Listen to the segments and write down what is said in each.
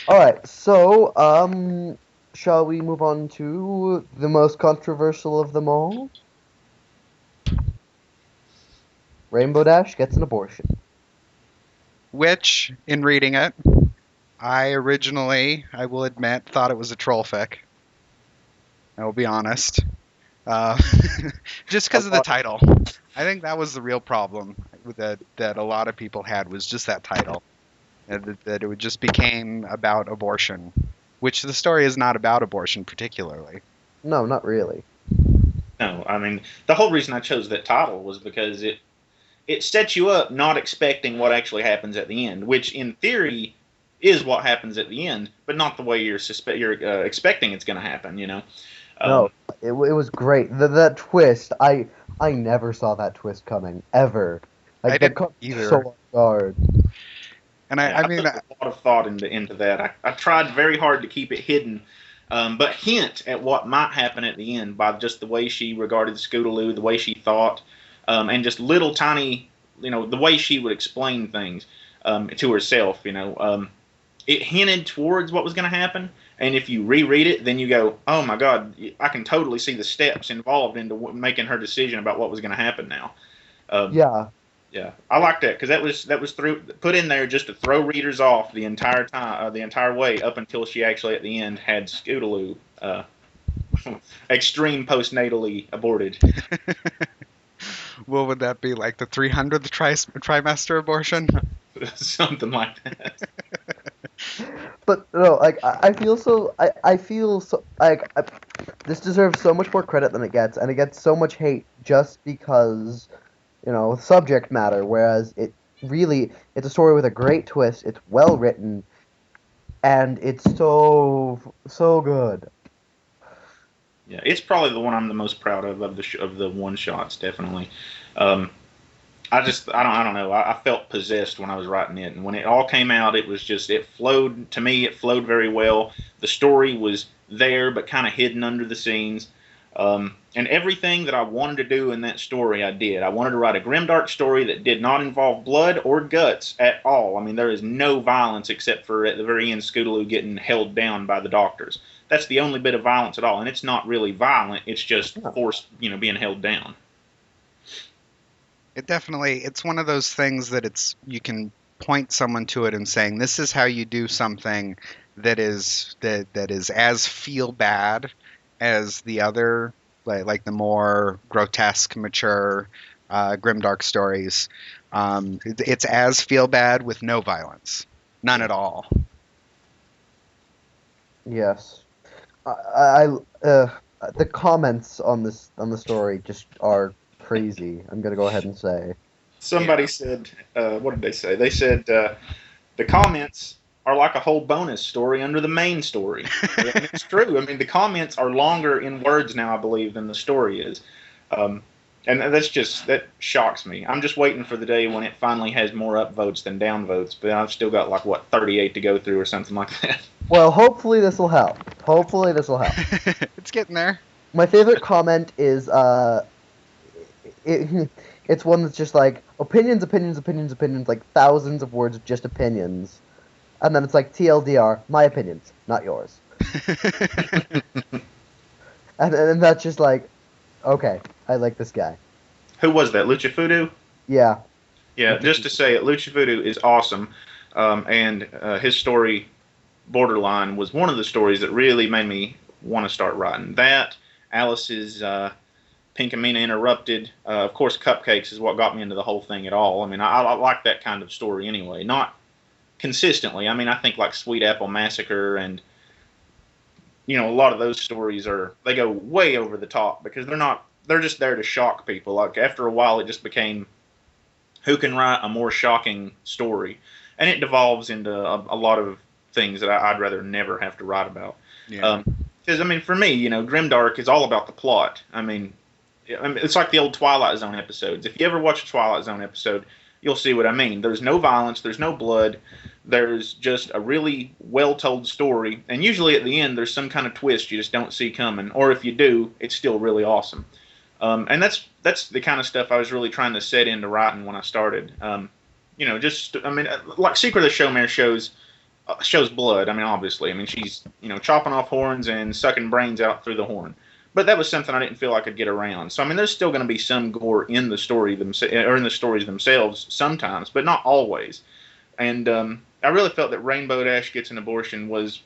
All right, so shall we move on to the most controversial of them all? Rainbow Dash gets an abortion. Which, in reading it, I originally, I will admit, thought it was a troll fic. I will be honest. Uh, just A because of the lot. title. I think that was the real problem with that a lot of people had was just that title. That it would just became about abortion, which the story is not about abortion particularly. No, not really. No, I mean the whole reason I chose that title was because it sets you up not expecting what actually happens at the end, which in theory is what happens at the end, but not the way you're expecting it's going to happen. No, Um, it was great. That twist, I never saw that twist coming ever. I Like that didn't caught me so either. off guard. And yeah, I I mean, put a lot of thought into that. I tried very hard to keep it hidden, but hint at what might happen at the end by just the way she regarded Scootaloo, the way she thought, and just little tiny, the way she would explain things to herself. It hinted towards what was going to happen. And if you reread it, then you go, "Oh my God, I can totally see the steps involved into making her decision about what was going to happen now." Um, Yeah, yeah, I like that because that was put in there just to throw readers off the entire time, the entire way up until she actually at the end had Scootaloo extreme postnatally aborted. what would that be like the 300th trimester abortion? Something like that. but no, like I feel so. I feel so like this deserves so much more credit than it gets, and it gets so much hate just because subject matter. Whereas it's a story with a great twist. It's well written, and it's so good. Yeah, it's probably the one I'm the most proud of the one shots. Definitely. Um, I don't know. I felt possessed when I was writing it, and when it all came out, it was just it flowed to me. It flowed very well. The story was there, but kind of hidden under the scenes. And everything that I wanted to do in that story, I did. I wanted to write a grimdark story that did not involve blood or guts at all. I mean, there is no violence except for at the very end, Scootaloo getting held down by the doctors. That's the only bit of violence at all, and it's not really violent. It's just Yeah. forced, being held down. It's one of those things that you can point someone to it and saying, this is how you do something that is as feel bad as the other, like the more grotesque, mature, grimdark stories. It's as feel bad with no violence, none Yeah. at all. Yes. I the comments on the story just are crazy. I'm gonna go ahead and say. Somebody Yeah. said, what did they say? They said the comments are like a whole bonus story under the main story. And it's true. I mean, the comments are longer in words now, I believe, than the story is. Um, and that shocks me. I'm just waiting for the day when it finally has more upvotes than downvotes, but I've still got like, what, 38 to go through or something like that. Well, hopefully this will help. Hopefully this will help. It's getting there. My favorite comment is it, it's one that's just like opinions, opinions, opinions, opinions, like thousands of words of just opinions, and then it's like TLDR, my opinions, not yours, and that's just like, okay, I like this guy. Who was that? Lucha Voodoo? Yeah, Yeah, just to say it, Lucha Voodoo is awesome. And his story, Borderline, was one of the stories that really made me want to start writing. That, Alice's Pinkamena Interrupted, of course, Cupcakes is what got me into the whole thing at all. I mean, I like that kind of story anyway. Not consistently. I mean, I think like Sweet Apple Massacre and a lot of those stories they go way over the top because they're just there to shock people. Like after a while, it just became who can write a more shocking story, and it devolves into a lot of things that I'd rather never have to write about. Yeah. Because I mean, for me, Grimdark is all about the plot. I mean, it's like the old Twilight Zone episodes. If you ever watch a Twilight Zone episode, you'll see what I mean. There's no violence, there's no blood, there's just a really well told story, and usually at the end there's some kind of twist you just don't see coming, or if you do, it's still really awesome. And that's the kind of stuff I was really trying to set into writing when I started. Just I mean, like Secret of the Showmare shows shows blood. I mean, obviously, I mean she's chopping off horns and sucking brains out through the horn. But that was something I didn't feel I could get around. So I mean, there's still going to be some gore in the story or in the stories themselves sometimes, but not always. And I really felt that Rainbow Dash Gets an Abortion was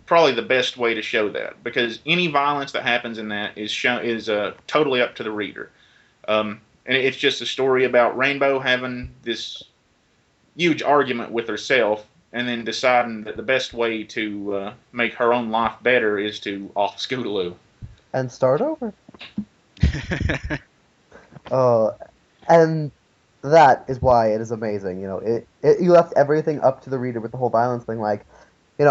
probably the best way to show that, because any violence that happens in that is totally up to the reader. And it's just a story about Rainbow having this huge argument with herself, and then deciding that the best way to make her own life better is to off Scootaloo and start over. And that is why it is amazing. You left everything up to the reader with the whole violence thing. Like, it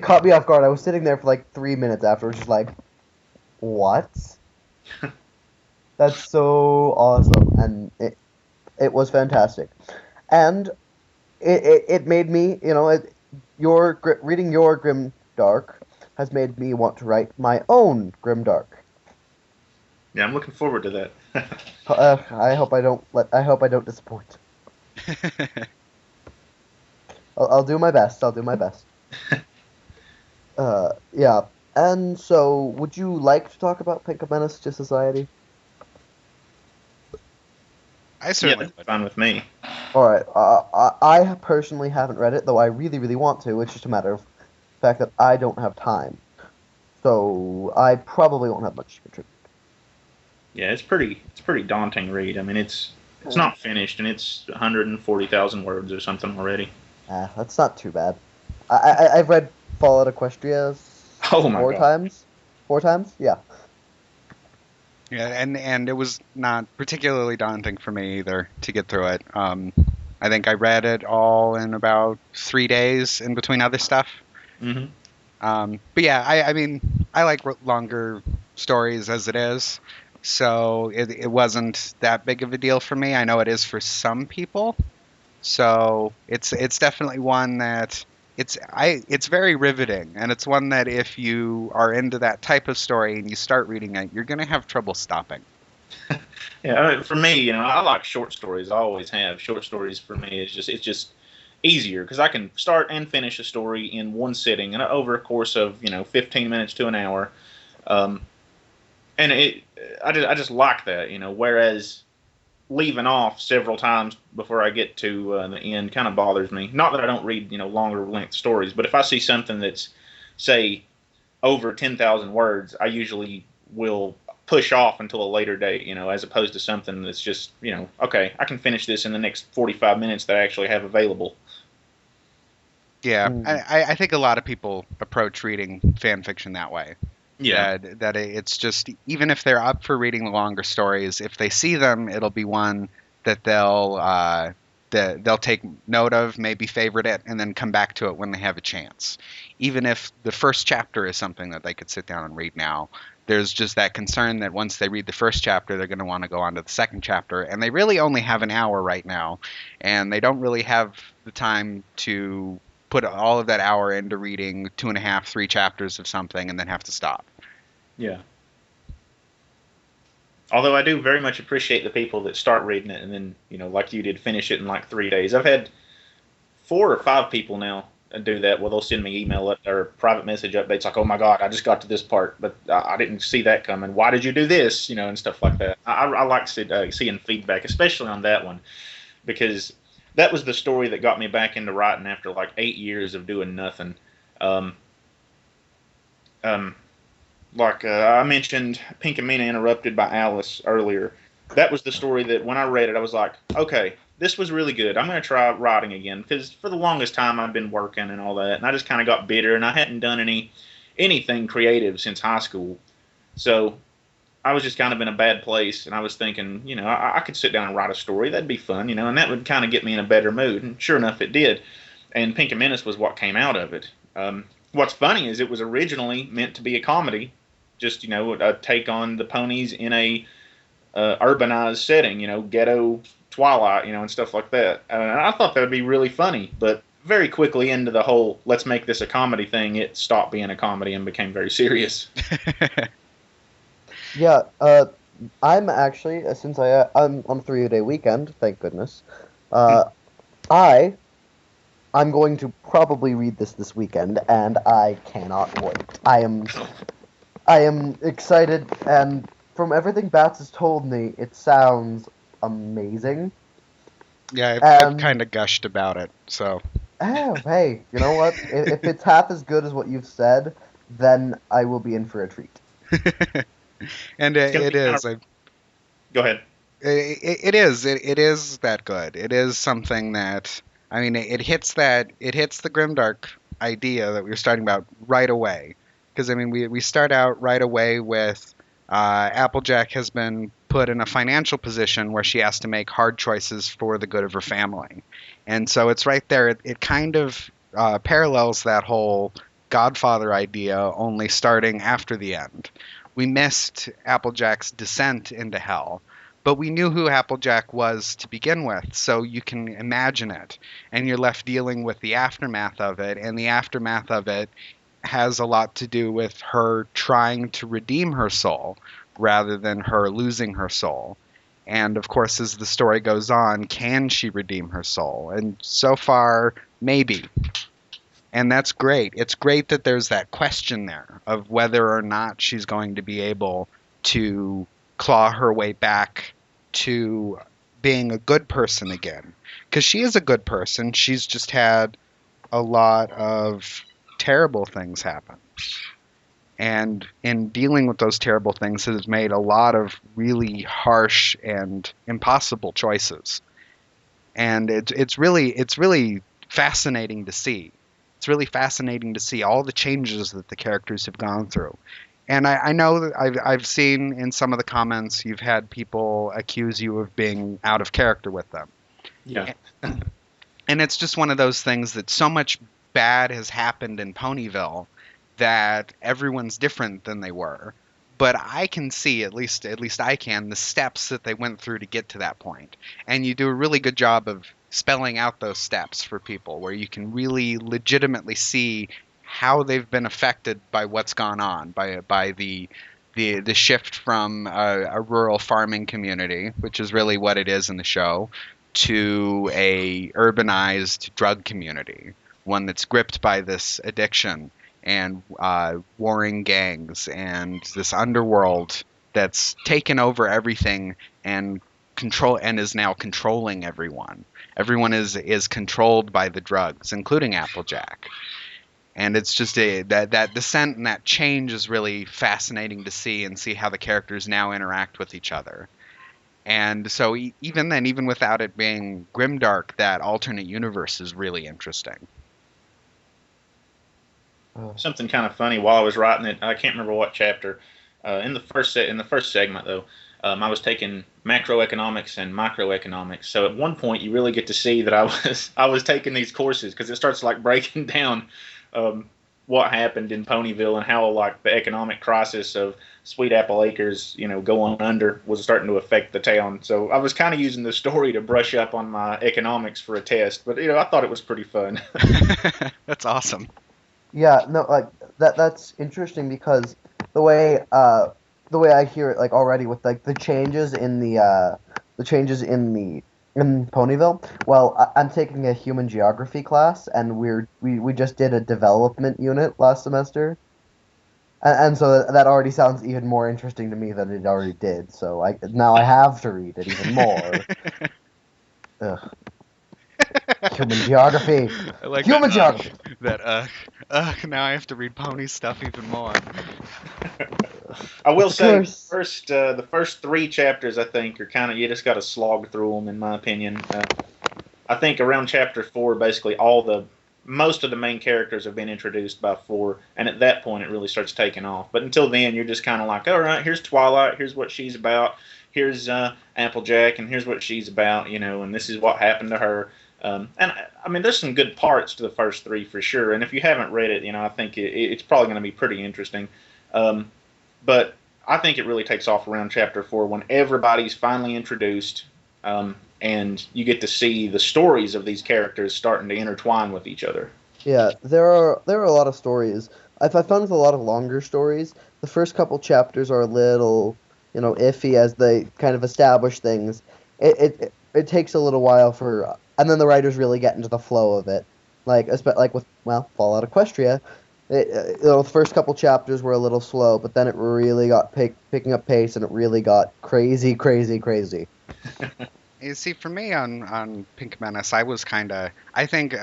caught me off guard. I was sitting there for like 3 minutes after, just like, what? That's so awesome, and it was fantastic, and it made me, reading your Grimdark has made me want to write my own Grimdark. Yeah, I'm looking forward to that. I hope I don't disappoint. I'll do my best. Yeah. And so, would you like to talk about Pinkamenace II Society? I certainly would. Fine with me. All right. I personally haven't read it, though I really, really want to. It's just a matter of the fact that I don't have time. So I probably won't have much to contribute. Yeah, it's pretty daunting read. I mean, it's not finished, and it's 140,000 words or something already. That's not too bad. I've read Fallout Equestria four times. 4 times? Yeah. Yeah, and it was not particularly daunting for me either to get through it. I think I read it all in about 3 days in between other stuff. Mm-hmm. But yeah, I mean, I like longer stories as it is, so it wasn't that big of a deal for me. I know it is for some people, so it's definitely one that it's very riveting, and it's one that if you are into that type of story and you start reading it, you're gonna have trouble stopping. Yeah, for me, I like short stories. I always have. Short stories for me it's just easier because I can start and finish a story in one sitting and over a course of 15 minutes to an hour, and I just like that. Whereas leaving off several times before I get to the end kind of bothers me. Not that I don't read longer length stories, but if I see something that's say over 10,000 words, I usually will push off until a later date. As opposed to something that's just okay, I can finish this in the next 45 minutes that I actually have available. Yeah, I think a lot of people approach reading fan fiction that way. Yeah. That it's just, even if they're up for reading the longer stories, if they see them, it'll be one that they'll take note of, maybe favorite it, and then come back to it when they have a chance. Even if the first chapter is something that they could sit down and read now, there's just that concern that once they read the first chapter, they're going to want to go on to the second chapter, and they really only have an hour right now, and they don't really have the time to put all of that hour into reading 2.5, 3 chapters of something and then have to stop. Yeah. Although I do very much appreciate the people that start reading it and then, like you did, finish it in like 3 days. I've had 4 or 5 people now do that. Well, they'll send me email or private message updates like, "Oh my God, I just got to this part, but I didn't see that coming. Why did you do this?" And stuff like that. I like seeing feedback, especially on that one, because that was the story that got me back into writing after like 8 years of doing nothing. Like I mentioned Pinkamenace Interrupted by Alice earlier. That was the story that when I read it, I was like, okay, this was really good. I'm going to try writing again, because for the longest time I've been working and all that, and I just kind of got bitter, and I hadn't done anything creative since high school. So I was just kind of in a bad place, and I was thinking, I could sit down and write a story. That'd be fun, and that would kind of get me in a better mood. And sure enough, it did. And Pinkamenace was what came out of it. What's funny is it was originally meant to be a comedy, just, a take on the ponies in a urbanized setting, ghetto Twilight, and stuff like that. And I thought that would be really funny, but very quickly into the whole let's make this a comedy thing, it stopped being a comedy and became very serious. Yeah, I'm actually, since I'm on a 3-day weekend, thank goodness, I'm going to probably read this weekend, and I cannot wait. I am excited, and from everything Bats has told me, it sounds amazing. Yeah, I've And kind of gushed about it, so. oh, hey, you know what? If it's half as good as what you've said, then I will be in for a treat. And It's going to it be kind is. of. Go ahead. It is. It is that good. It is something that, I mean, it hits the grimdark idea that we were starting about right away. Because I mean, we start out right away with Applejack has been put in a financial position where she has to make hard choices for the good of her family, and so it's right there. It kind of parallels that whole Godfather idea, only starting after the end. We missed Applejack's descent into hell, but we knew who Applejack was to begin with, so you can imagine it. And you're left dealing with the aftermath of it, and the aftermath of it has a lot to do with her trying to redeem her soul rather than her losing her soul. And of course, as the story goes on, can she redeem her soul? And so far, maybe. And that's great. It's great that there's that question there of whether or not she's going to be able to claw her way back to being a good person again. Because she is a good person. She's just had a lot of terrible things happen. And in dealing with those terrible things, has made a lot of really harsh and impossible choices. And it's really fascinating to see. It's really fascinating to see all the changes that the characters have gone through. And I know that I've seen in some of the comments you've had people accuse you of being out of character with them. Yeah. And it's just one of those things that so much bad has happened in Ponyville that everyone's different than they were. But I can see, at least I can, the steps that they went through to get to that point. And you do a really good job of spelling out those steps for people where you can really legitimately see how they've been affected by what's gone on, by the shift from a rural farming community, which is really what it is in the show, to a urbanized drug community, one that's gripped by this addiction and warring gangs and this underworld that's taken over everything and control and is now controlling everyone. Everyone is controlled by the drugs, including Applejack. And it's just that descent and that change is really fascinating to see and see how the characters now interact with each other. And so even then, even without it being grimdark, that alternate universe is really interesting. Something kind of funny while I was writing it. I can't remember what chapter. In the first segment though, I was taking macroeconomics and microeconomics. So at one point, you really get to see that I was taking these courses because it starts like breaking down what happened in Ponyville and how like the economic crisis of Sweet Apple Acres, going under was starting to affect the town. So I was kind of using the story to brush up on my economics for a test, but I thought it was pretty fun. That's awesome. Yeah, no, like that's interesting because the way the way I hear it, like already with like the changes in Ponyville. Well, I'm taking a human geography class, and we just did a development unit last semester, and so that already sounds even more interesting to me than it already did. So now I have to read it even more. Ugh. Human geography. I like Human that. geography. Now I have to read pony stuff even more. I will It's a say curse. the first three chapters I think are kind of you just got to slog through them in my opinion. I think around chapter four, basically most of the main characters have been introduced by four, and at that point it really starts taking off. But until then, you're just kind of like, all right, here's Twilight, here's what she's about, here's Applejack, and here's what she's about, and this is what happened to her. And I mean, there's some good parts to the first three for sure. And if you haven't read it, I think it's probably going to be pretty interesting. But I think it really takes off around chapter four when everybody's finally introduced, and you get to see the stories of these characters starting to intertwine with each other. Yeah, there are a lot of stories. I found with a lot of longer stories, the first couple chapters are a little, iffy as they kind of establish things. It takes a little while for and then the writers really get into the flow of it. Like with Fallout Equestria, the first couple chapters were a little slow, but then it really got picking up pace, and it really got crazy, crazy, crazy. You see, for me on Pinkamenace, I was kind of. I think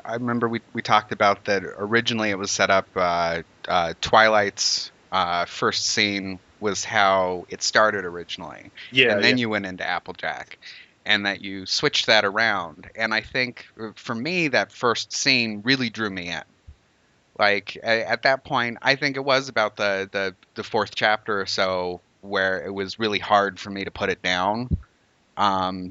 I remember we talked about that originally. It was set up. Twilight's first scene was how it started originally, and then you went into Applejack, and that you switched that around. And I think for me, that first scene really drew me in. Like at that point, I think it was about the fourth chapter or so where it was really hard for me to put it down.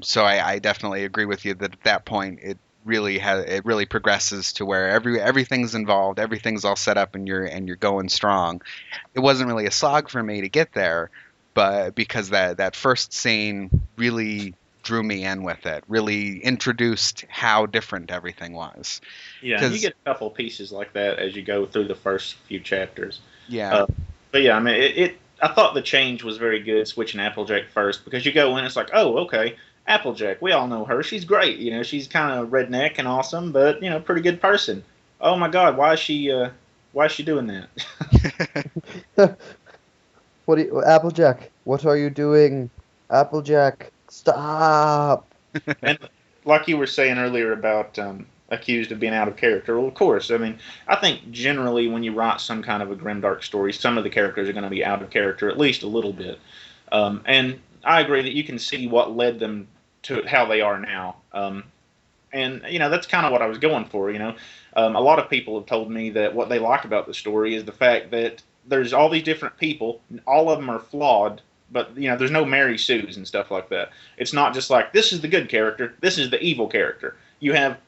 So I definitely agree with you that at that point it really progresses to where everything's involved, everything's all set up, and you're going strong. It wasn't really a slog for me to get there, but because that first scene really drew me in with it, really introduced how different everything was. Yeah, and you get a couple pieces like that as you go through the first few chapters. Yeah. But yeah, I mean, I thought the change was very good switching Applejack first, because you go in, it's like, oh, okay, Applejack, we all know her. She's great. You know, she's kind of redneck and awesome, but, you know, pretty good person. Oh my God, why is she doing that? Applejack, what are you doing? Applejack, stop. And like you were saying earlier about accused of being out of character, well, of course. I mean, I think generally when you write some kind of a grimdark story, some of the characters are going to be out of character at least a little bit. And I agree that you can see what led them to how they are now. And, you know, that's kind of what I was going for, you know. A lot of people have told me that what they like about the story is the fact that there's all these different people, and all of them are flawed, but, you know, there's no Mary Sues and stuff like that. It's not just like, this is the good character, this is the evil character. You have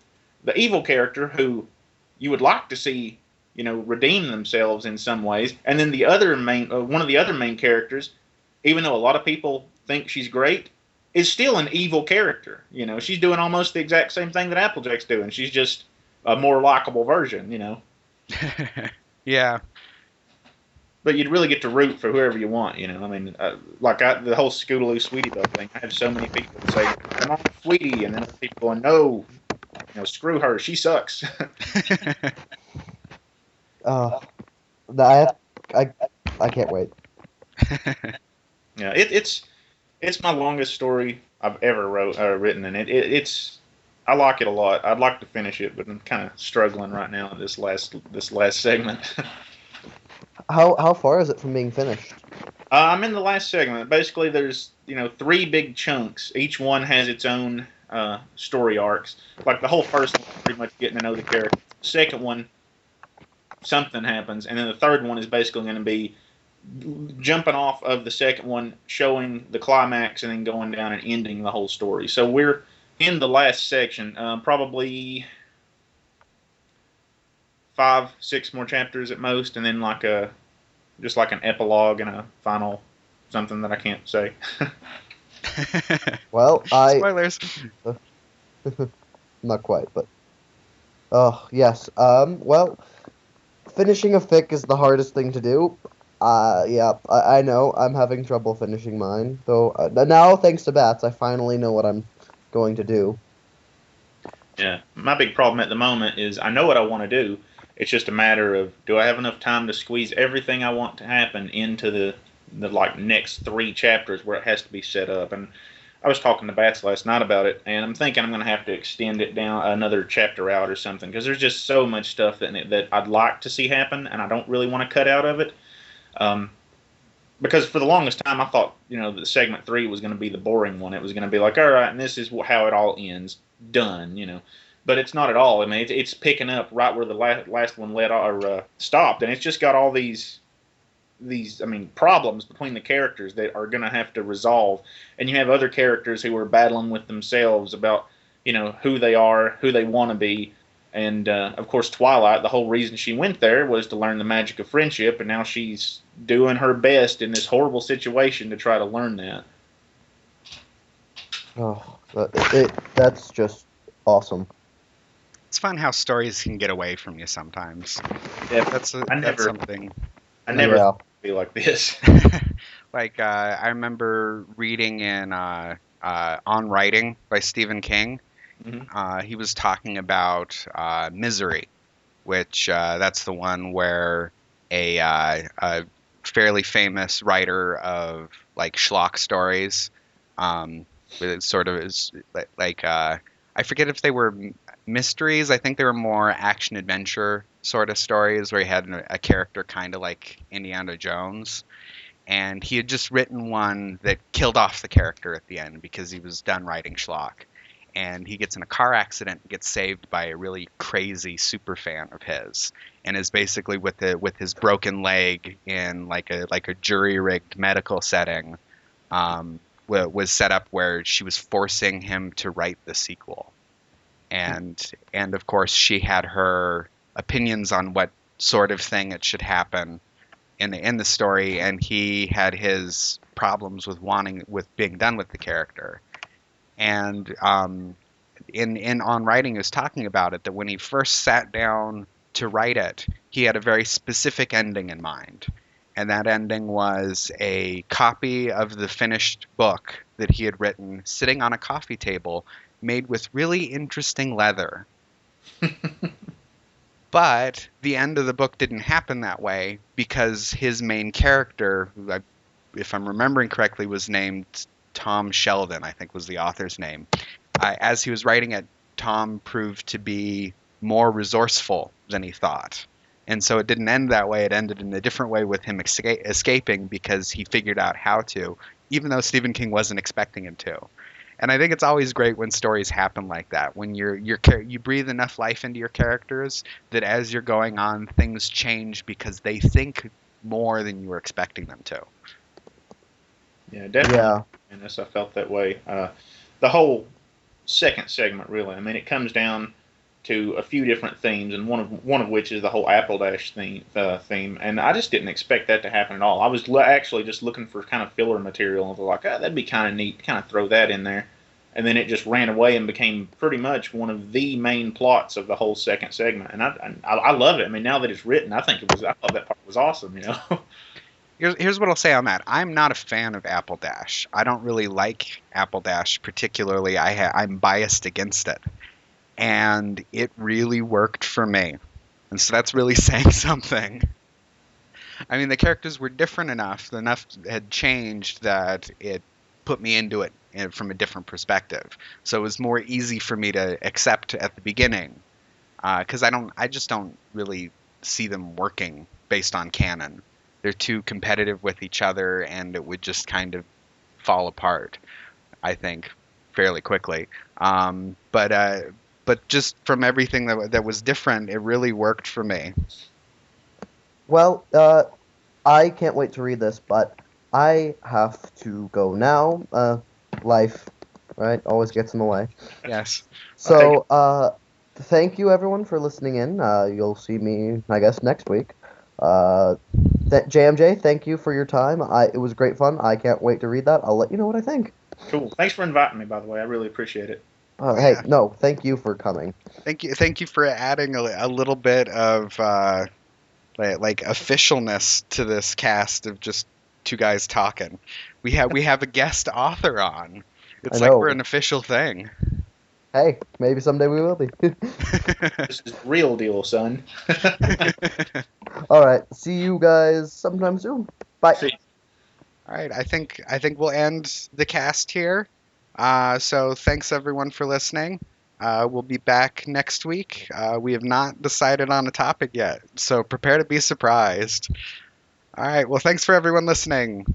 the evil character who you would like to see, you know, redeem themselves in some ways, and then the other one of the other main characters, even though a lot of people think she's great, is still an evil character. You know, she's doing almost the exact same thing that Applejack's doing. She's just a more likable version, you know. Yeah. But you'd really get to root for whoever you want, you know. I mean, the whole Scootaloo Sweetie Bug thing. I have so many people say, "Come on, Sweetie," and then other people going, "No, you know, screw her. She sucks." I can't wait. Yeah, it's my longest story I've ever written, and it's I like it a lot. I'd like to finish it, but I'm kind of struggling right now in this last segment. How far is it from being finished? I'm in the last segment. Basically, there's 3 big chunks. Each one has its own story arcs. Like the whole first one, pretty much getting to know the character. The second one, something happens, and then the third one is basically going to be jumping off of the second one, showing the climax, and then going down and ending the whole story. So we're in the last section, probably 5-6 more chapters at most, and then just like an epilogue and a final something that I can't say. Well, spoilers. Not quite, but oh yes. Well, finishing a fic is the hardest thing to do. Yeah, I know. I'm having trouble finishing mine, though. Now, thanks to Bats, I finally know what I'm going to do. Yeah, my big problem at the moment is I know what I want to do. It's just a matter of, do I have enough time to squeeze everything I want to happen into the next 3 chapters where it has to be set up? And I was talking to Bats last night about it, and I'm thinking I'm going to have to extend it down another chapter out or something, because there's just so much stuff that I'd like to see happen, and I don't really want to cut out of it. Because for the longest time I thought, that segment 3 was going to be the boring one. It was going to be like, all right, and this is how it all ends, done, But it's not at all. I mean, it's picking up right where the last one stopped, and it's just got all these problems between the characters that are going to have to resolve. And you have other characters who are battling with themselves about, who they are, who they want to be. And, of course, Twilight, the whole reason she went there was to learn the magic of friendship, and now she's doing her best in this horrible situation to try to learn that. Oh, that's just awesome. It's fun how stories can get away from you sometimes. Yeah, that's something. I never feel like this. Like, I remember reading in On Writing by Stephen King. He was talking about Misery, which that's the one where a fairly famous writer of like schlock stories, it sort of is like I forget if they were mysteries. I think they were more action adventure sort of stories where he had a character kind of like Indiana Jones. And he had just written one that killed off the character at the end because he was done writing schlock. And he gets in a car accident, gets saved by a really crazy super fan of his, and is basically with his broken leg in like a jury rigged medical setting, was set up where she was forcing him to write the sequel, and of course she had her opinions on what sort of thing it should happen in the story, and he had his problems with being done with the character. And in On Writing, he was talking about it that when he first sat down to write it, he had a very specific ending in mind, and that ending was a copy of the finished book that he had written sitting on a coffee table made with really interesting leather. But the end of the book didn't happen that way because his main character, who if I'm remembering correctly, was named Tom Sheldon, I think was the author's name. As he was writing it, Tom proved to be more resourceful than he thought. And so it didn't end that way. It ended in a different way with him escaping because he figured out how to, even though Stephen King wasn't expecting him to. And I think it's always great when stories happen like that, when you breathe enough life into your characters that as you're going on, things change because they think more than you were expecting them to. Yeah, definitely. Yeah. And I felt that way. The whole second segment, really. I mean, it comes down to a few different themes, and one of which is the whole Apple Dash theme. And I just didn't expect that to happen at all. I was actually just looking for kind of filler material, and I was like, oh, that'd be kind of neat, kind of throw that in there. And then it just ran away and became pretty much one of the main plots of the whole second segment. And I love it. I mean, now that it's written, I thought that part was awesome. You know. Here's what I'll say on that. I'm not a fan of Apple Dash. I don't really like Apple Dash particularly. I'm biased against it. And it really worked for me. And so that's really saying something. I mean, the characters were different enough had changed that it put me into it from a different perspective. So it was more easy for me to accept at the beginning. Because I just don't really see them working based on canon. They're too competitive with each other, and it would just kind of fall apart, I think, fairly quickly. But just from everything that was different, it really worked for me. Well, I can't wait to read this, but I have to go now. Life, right, always gets in the way. Yes. So, thank you everyone for listening in. You'll see me, I guess, next week. JMJ, thank you for your time. It was great fun. I can't wait to read that. I'll let you know what I think. Cool. Thanks for inviting me, by the way. I really appreciate it. Hey, no, thank you for coming. Thank you for adding a little bit of like officialness to this cast of just two guys talking. We have a guest author on. It's like we're an official thing. Hey, maybe someday we will be. This is real deal, son. All right, see you guys sometime soon. Bye. See. All right, I think we'll end the cast here. So thanks everyone for listening. We'll be back next week. We have not decided on a topic yet, so prepare to be surprised. All right, well, thanks for everyone listening.